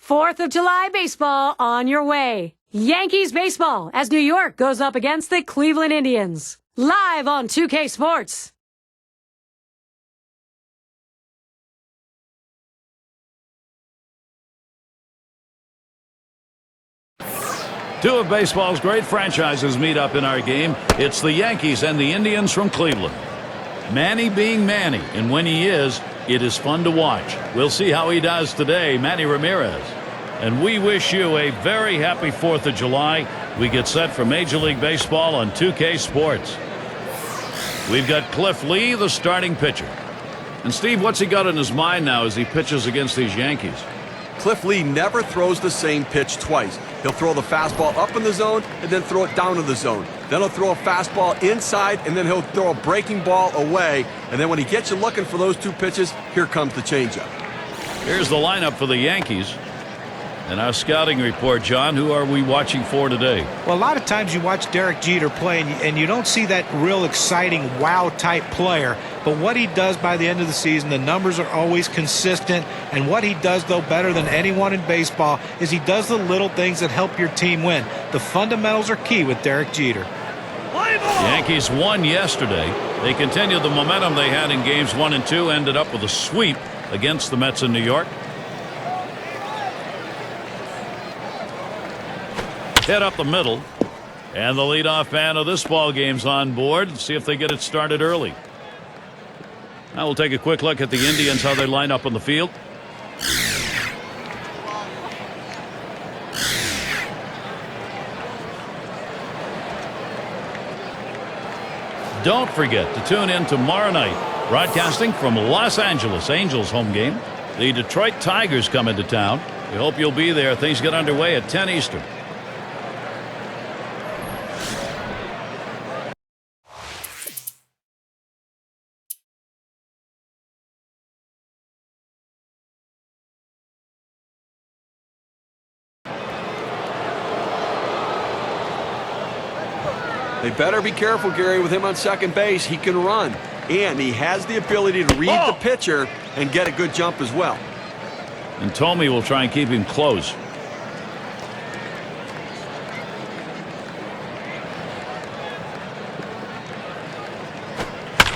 4th of July baseball on your way. Yankees baseball as New York goes up against the Cleveland Indians. Live on 2K Sports. Two of baseball's great franchises meet up in our game. It's the Yankees and the Indians from Cleveland. Manny being Manny, and when he is, it is fun to watch. We'll see how he does today, Manny Ramirez. And we wish you a very happy 4th of July. We get set for Major League Baseball on 2K Sports. We've got Cliff Lee, the starting pitcher. And Steve, what's he got in his mind now as he pitches against these Yankees? Cliff Lee never throws the same pitch twice. He'll throw the fastball up in the zone and then throw it down in the zone. Then he'll throw a fastball inside and then he'll throw a breaking ball away. And then when he gets you looking for those two pitches, here comes the changeup. Here's the lineup for the Yankees. And our scouting report, John, who are we watching for today? Well, a lot of times you watch Derek Jeter play and you don't see that real exciting wow-type player. But what he does by the end of the season, the numbers are always consistent. And what he does, though, better than anyone in baseball is he does the little things that help your team win. The fundamentals are key with Derek Jeter. The Yankees won yesterday. They continued the momentum they had in games 1 and 2, ended up with a sweep against the Mets in New York. Hit up the middle, and the leadoff man of this ball game's on board. See if they get it started early. Now we'll take a quick look at the Indians, how they line up on the field. Don't forget to tune in tomorrow night, broadcasting from Los Angeles, Angels home game. The Detroit Tigers come into town. We hope you'll be there. Things get underway at 10 Eastern. They better be careful, Gary, with him on second base. He can run, and he has the ability to read the pitcher and get a good jump as well. And Tomey will try and keep him close.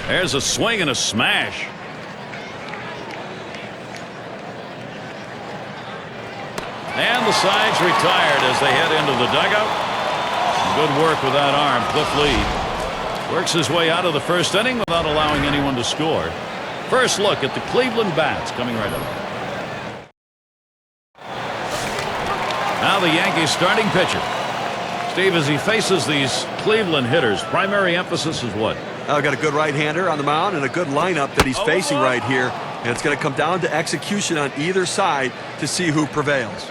There's a swing and a smash. And the side's retired as they head into the dugout. Good work with that arm. Cliff Lee works his way out of the first inning without allowing anyone to score. First look at the Cleveland bats coming right up. Now the Yankees starting pitcher. Steve, as he faces these Cleveland hitters, primary emphasis is what? I've got a good right-hander on the mound and a good lineup that he's facing right here. And it's going to come down to execution on either side to see who prevails.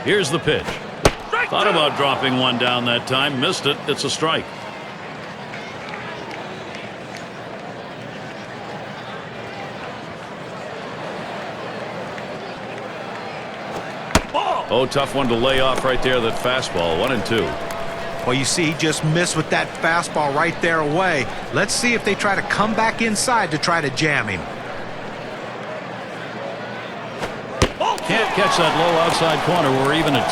Here's the pitch. Thought about dropping one down that time. Missed it. It's a strike. Oh, tough one to lay off right there. That fastball. 1-2. Well, you see, he just missed with that fastball right there away. Let's see if they try to come back inside to try to jam him. Can't catch that low outside corner. We're even at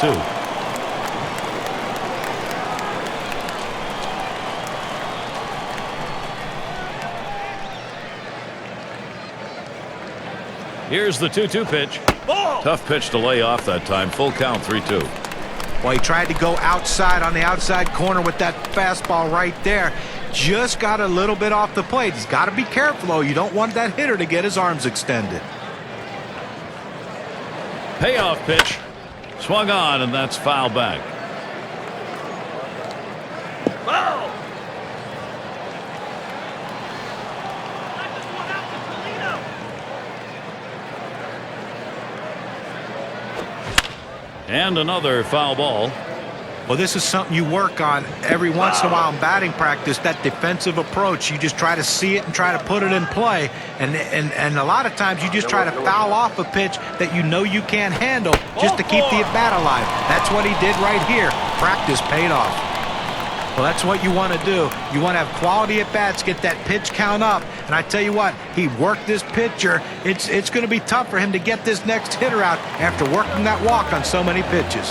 2. Here's the 2-2 pitch. Tough pitch to lay off that time. Full count, 3-2. Well, he tried to go outside on the outside corner with that fastball right there. Just got a little bit off the plate. He's got to be careful, though. You don't want that hitter to get his arms extended. Payoff pitch. Swung on, and that's foul back. Foul. And another foul ball. Well, this is something you work on every once in a while in batting practice, that defensive approach. You just try to see it and try to put it in play. And a lot of times you just try to foul off a pitch that you know you can't handle just to keep the at-bat alive. That's what he did right here. Practice paid off. Well, that's what you want to do. You want to have quality at-bats, get that pitch count up, And I tell you what, he worked this pitcher. It's going to be tough for him to get this next hitter out after working that walk on so many pitches.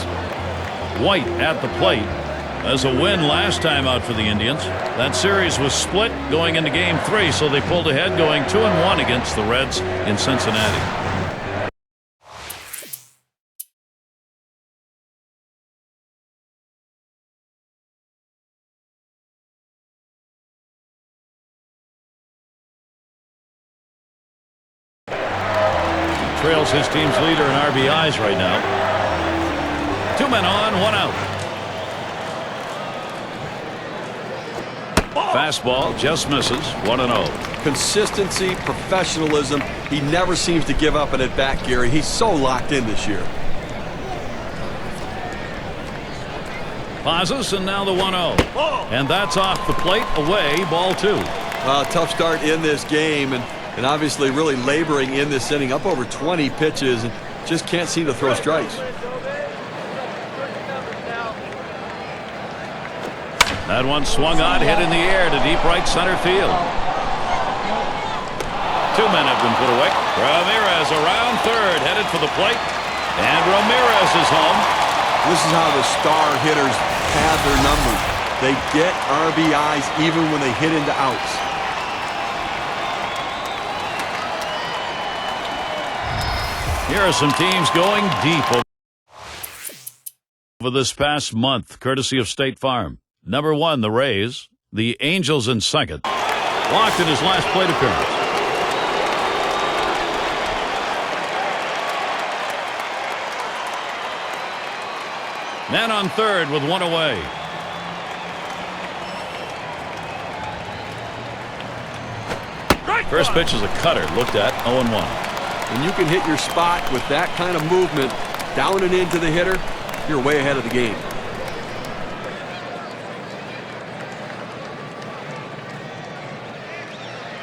Hoyt at the plate. As a win last time out for the Indians. That series was split going into Game 3, so they pulled ahead going 2-1 against the Reds in Cincinnati. Trails his team's leader in RBIs right now. 2 men on, 1 out. Fastball just misses. 1-0. Consistency, professionalism. He never seems to give up an at-bat, Gary. He's so locked in this year. Pauses, and now the 1-0. And that's off the plate. Away, ball 2. Tough start in this game, and obviously really laboring in this inning, up over 20 pitches, and just can't seem to throw strikes. That one swung on, hit in the air to deep right center field. 2 men have been put away. Ramirez around third, headed for the plate, and Ramirez is home. This is how the star hitters have their numbers. They get RBIs even when they hit into outs. Here are some teams going deep over this past month, courtesy of State Farm. Number 1, the Rays. The Angels in second. Walked in his last plate appearance. Man on third with 1 away. First pitch is a cutter. Looked at 0-1. When you can hit your spot with that kind of movement down and into the hitter, you're way ahead of the game.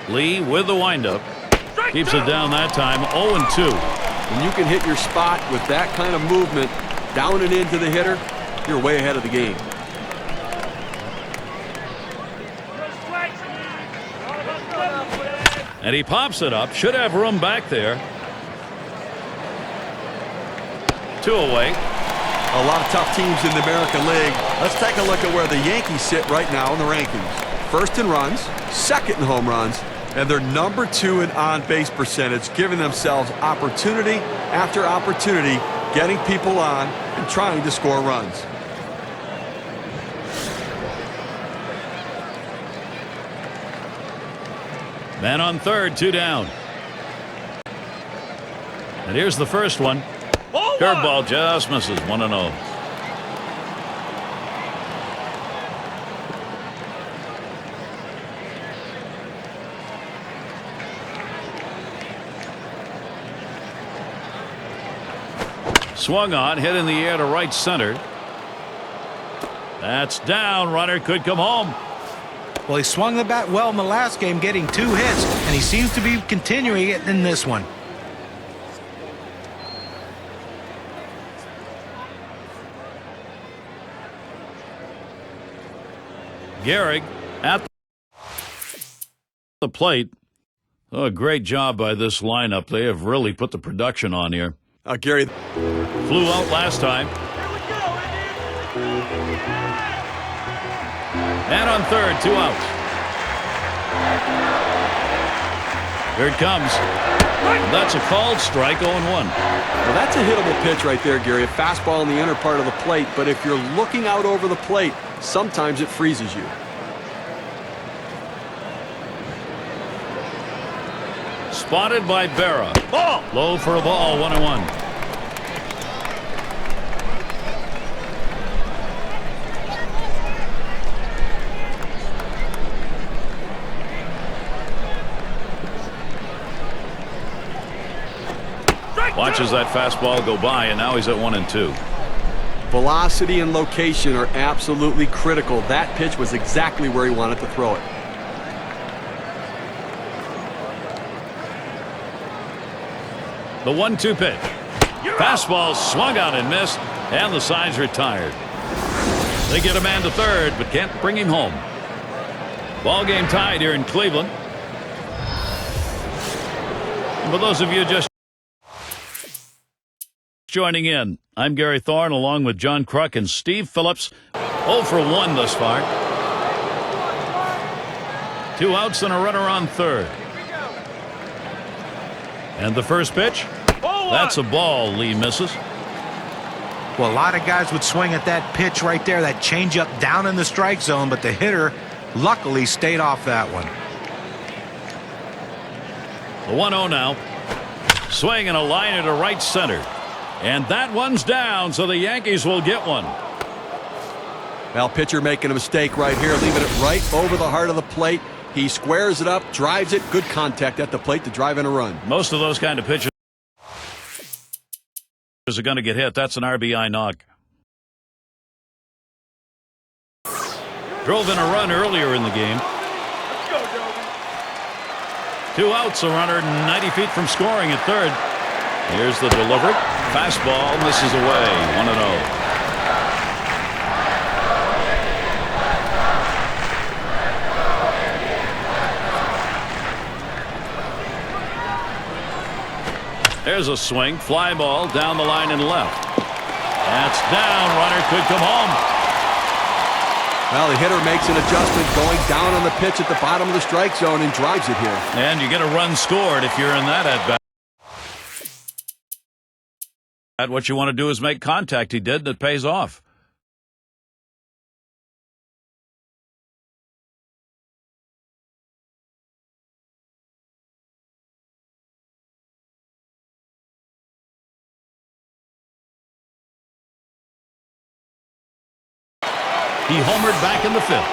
Lee with the windup. Keeps it down that time. 0-2. When you can hit your spot with that kind of movement down and into the hitter, you're way ahead of the game. And he pops it up. Should have room back there. 2 away. A lot of tough teams in the American League. Let's take a look at where the Yankees sit right now in the rankings. First in runs, second in home runs, and they're number 2 in on-base percentage, giving themselves opportunity after opportunity, getting people on and trying to score runs. Man on third, 2 down. And here's the first one. Curveball just misses. 1-0. Swung on, hit in the air to right center. That's down. Runner could come home. Well, he swung the bat well in the last game, getting 2 hits, and he seems to be continuing it in this one. Gehrig at the plate. Oh, a great job by this lineup. They have really put the production on here. Gary flew out last time. And on third, 2 outs. Here it comes. That's a called strike, 0-1. Well, that's a hittable pitch right there, Gary. A fastball in the inner part of the plate, but if you're looking out over the plate, sometimes it freezes you. Spotted by Berra. Ball. Low for a ball, 1-1. Watches that fastball go by, and now he's at 1-2. Velocity and location are absolutely critical. That pitch was exactly where he wanted to throw it. The 1-2 pitch. Fastball swung out and missed, and the side's retired. They get a man to third, but can't bring him home. Ball game tied here in Cleveland. For those of you just joining in, I'm Gary Thorne along with John Kruk and Steve Phillips. 0 for 1 thus far. 2 outs and a runner on third. And the first pitch, that's a ball. Lee misses. Well, a lot of guys would swing at that pitch right there, that changeup down in the strike zone, but the hitter luckily stayed off that one. The 1-0 now. Swing and a liner to right center. And that one's down, so the Yankees will get one. Well, pitcher making a mistake right here, leaving it right over the heart of the plate. He squares it up, drives it, good contact at the plate to drive in a run. Most of those kind of pitches are going to get hit. That's an RBI knock. Drove in a run earlier in the game. 2 outs, a runner 90 feet from scoring at third. Here's the delivery. Fastball misses away. 1-0. There's a swing. Fly ball down the line and left. That's down. Runner could come home. Well, the hitter makes an adjustment going down on the pitch at the bottom of the strike zone and drives it here. And you get a run scored if you're in that at-bat. What you want to do is make contact. He did, and it pays off. He homered back in the 5th.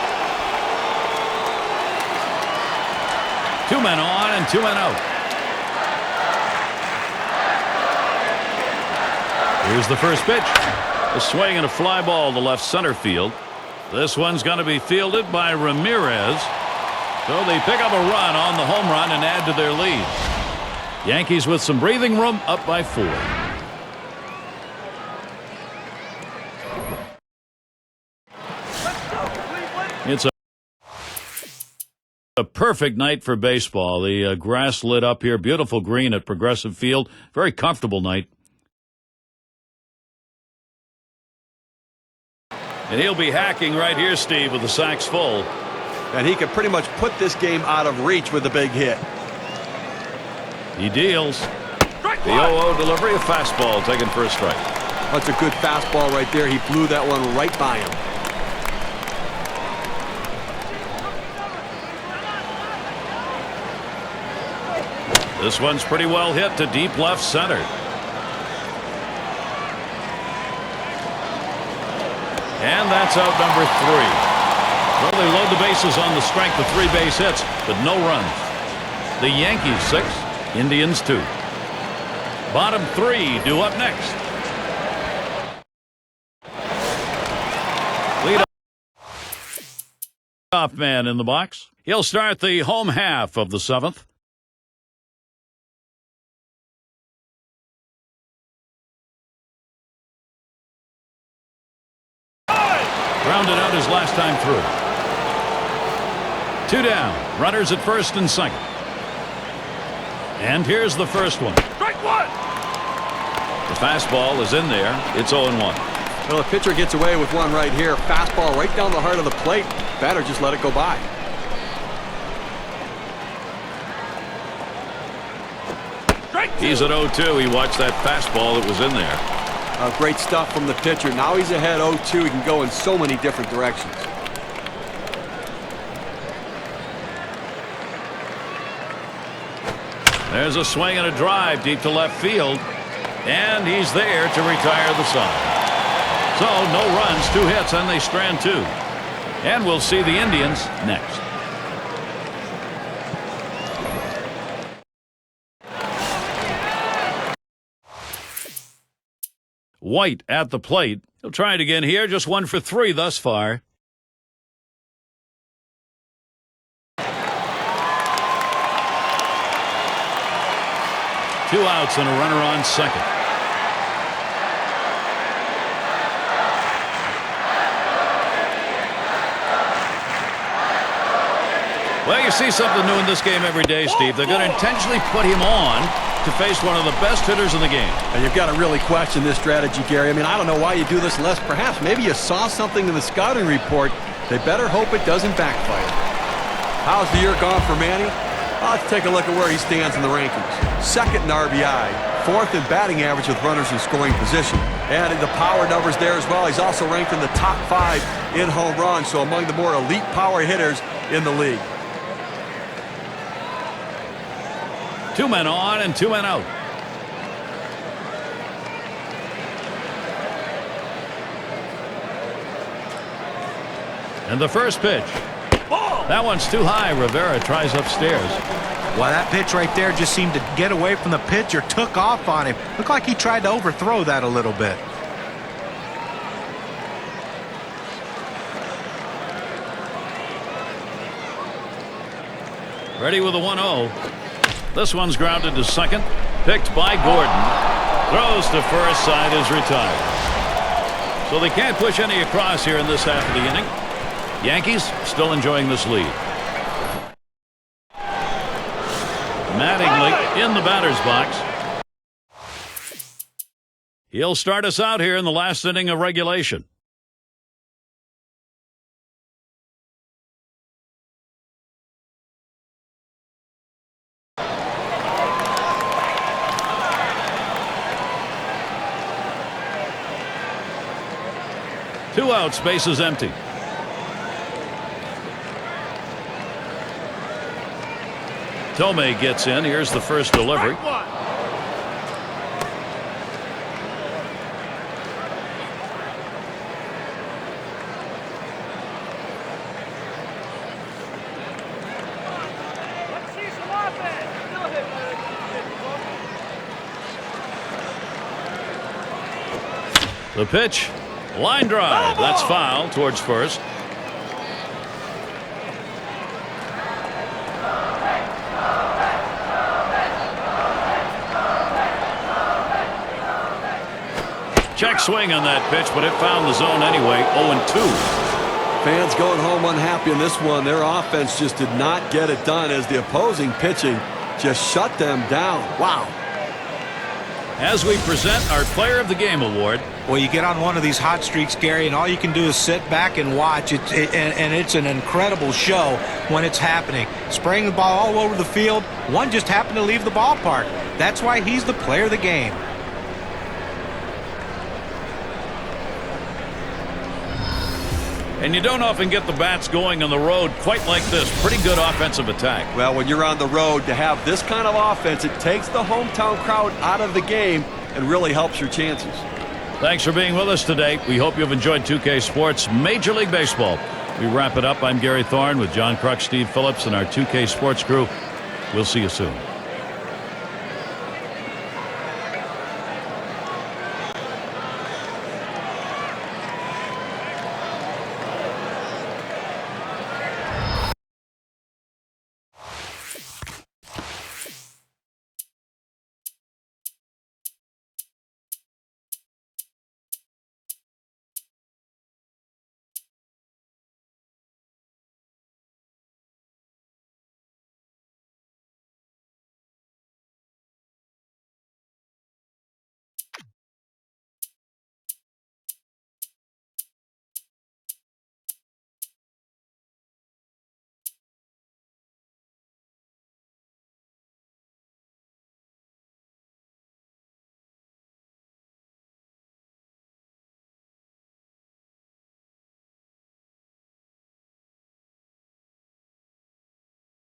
2 men on and 2 men out. Here's the first pitch. A swing and a fly ball to left center field. This one's going to be fielded by Ramirez. So they pick up a run on the home run and add to their lead. Yankees with some breathing room, up by 4. It's a perfect night for baseball. The grass lit up here. Beautiful green at Progressive Field. Very comfortable night. And he'll be hacking right here, Steve, with the sacks full. And he could pretty much put this game out of reach with a big hit. He deals. The 0-0 delivery, a fastball taken for a strike. That's a good fastball right there. He blew that one right by him. This one's pretty well hit to deep left center. And that's out number 3. Well, they load the bases on the strength of 3 base hits, but no runs. The Yankees 6, Indians 2. Bottom 3 due up next. Lead off man in the box. He'll start the home half of the 7th. Grounded out his last time through. 2 down. Runners at first and second. And here's the first one. Strike 1. The fastball is in there. It's 0-1. Well, the pitcher gets away with one right here. Fastball right down the heart of the plate. Batter just let it go by. He's at 0-2. He watched that fastball that was in there. Great stuff from the pitcher. Now he's ahead 0-2. He can go in so many different directions. There's a swing and a drive deep to left field. And he's there to retire the side. So no runs, 2 hits, and they strand 2. And we'll see the Indians next. White at the plate. He'll try it again here. Just 1 for 3 thus far. Two outs and a runner on second. Well, you see something new in this game every day, Steve. They're going to intentionally put him on to face one of the best hitters in the game. And you've got to really question this strategy, Gary. I mean, I don't know why you do this unless perhaps maybe you saw something in the scouting report. They better hope it doesn't backfire. How's the year gone for Manny? Well, let's take a look at where he stands in the rankings. Second in RBI, fourth in batting average with runners in scoring position. Adding the power numbers there as well. He's also ranked in the top 5 in home runs, so among the more elite power hitters in the league. 2 men on and 2 men out. And the first pitch. That one's too high. Rivera tries upstairs. Well, that pitch right there just seemed to get away from the pitcher, took off on him. Looked like he tried to overthrow that a little bit. Ready with a 1-0. This one's grounded to second. Picked by Gordon. Throws to first. Side is retired. So they can't push any across here in this half of the inning. Yankees still enjoying this lead. Mattingly in the batter's box. He'll start us out here in the last inning of regulation. Two outs, bases empty. Tomei gets in. Here's the first delivery. The pitch. Line drive. That's foul towards first. Check swing on that pitch, but it found the zone anyway. 0-2. Fans going home unhappy in this one. Their offense just did not get it done as the opposing pitching just shut them down. Wow. As we present our Player of the Game award. Well, you get on one of these hot streaks, Gary, and all you can do is sit back and watch. And it's an incredible show when it's happening. Spraying the ball all over the field. One just happened to leave the ballpark. That's why he's the Player of the Game. And you don't often get the bats going on the road quite like this. Pretty good offensive attack. Well, when you're on the road, to have this kind of offense, it takes the hometown crowd out of the game and really helps your chances. Thanks for being with us today. We hope you've enjoyed 2K Sports Major League Baseball. We wrap it up. I'm Gary Thorne with John Kruk, Steve Phillips, and our 2K Sports crew. We'll see you soon.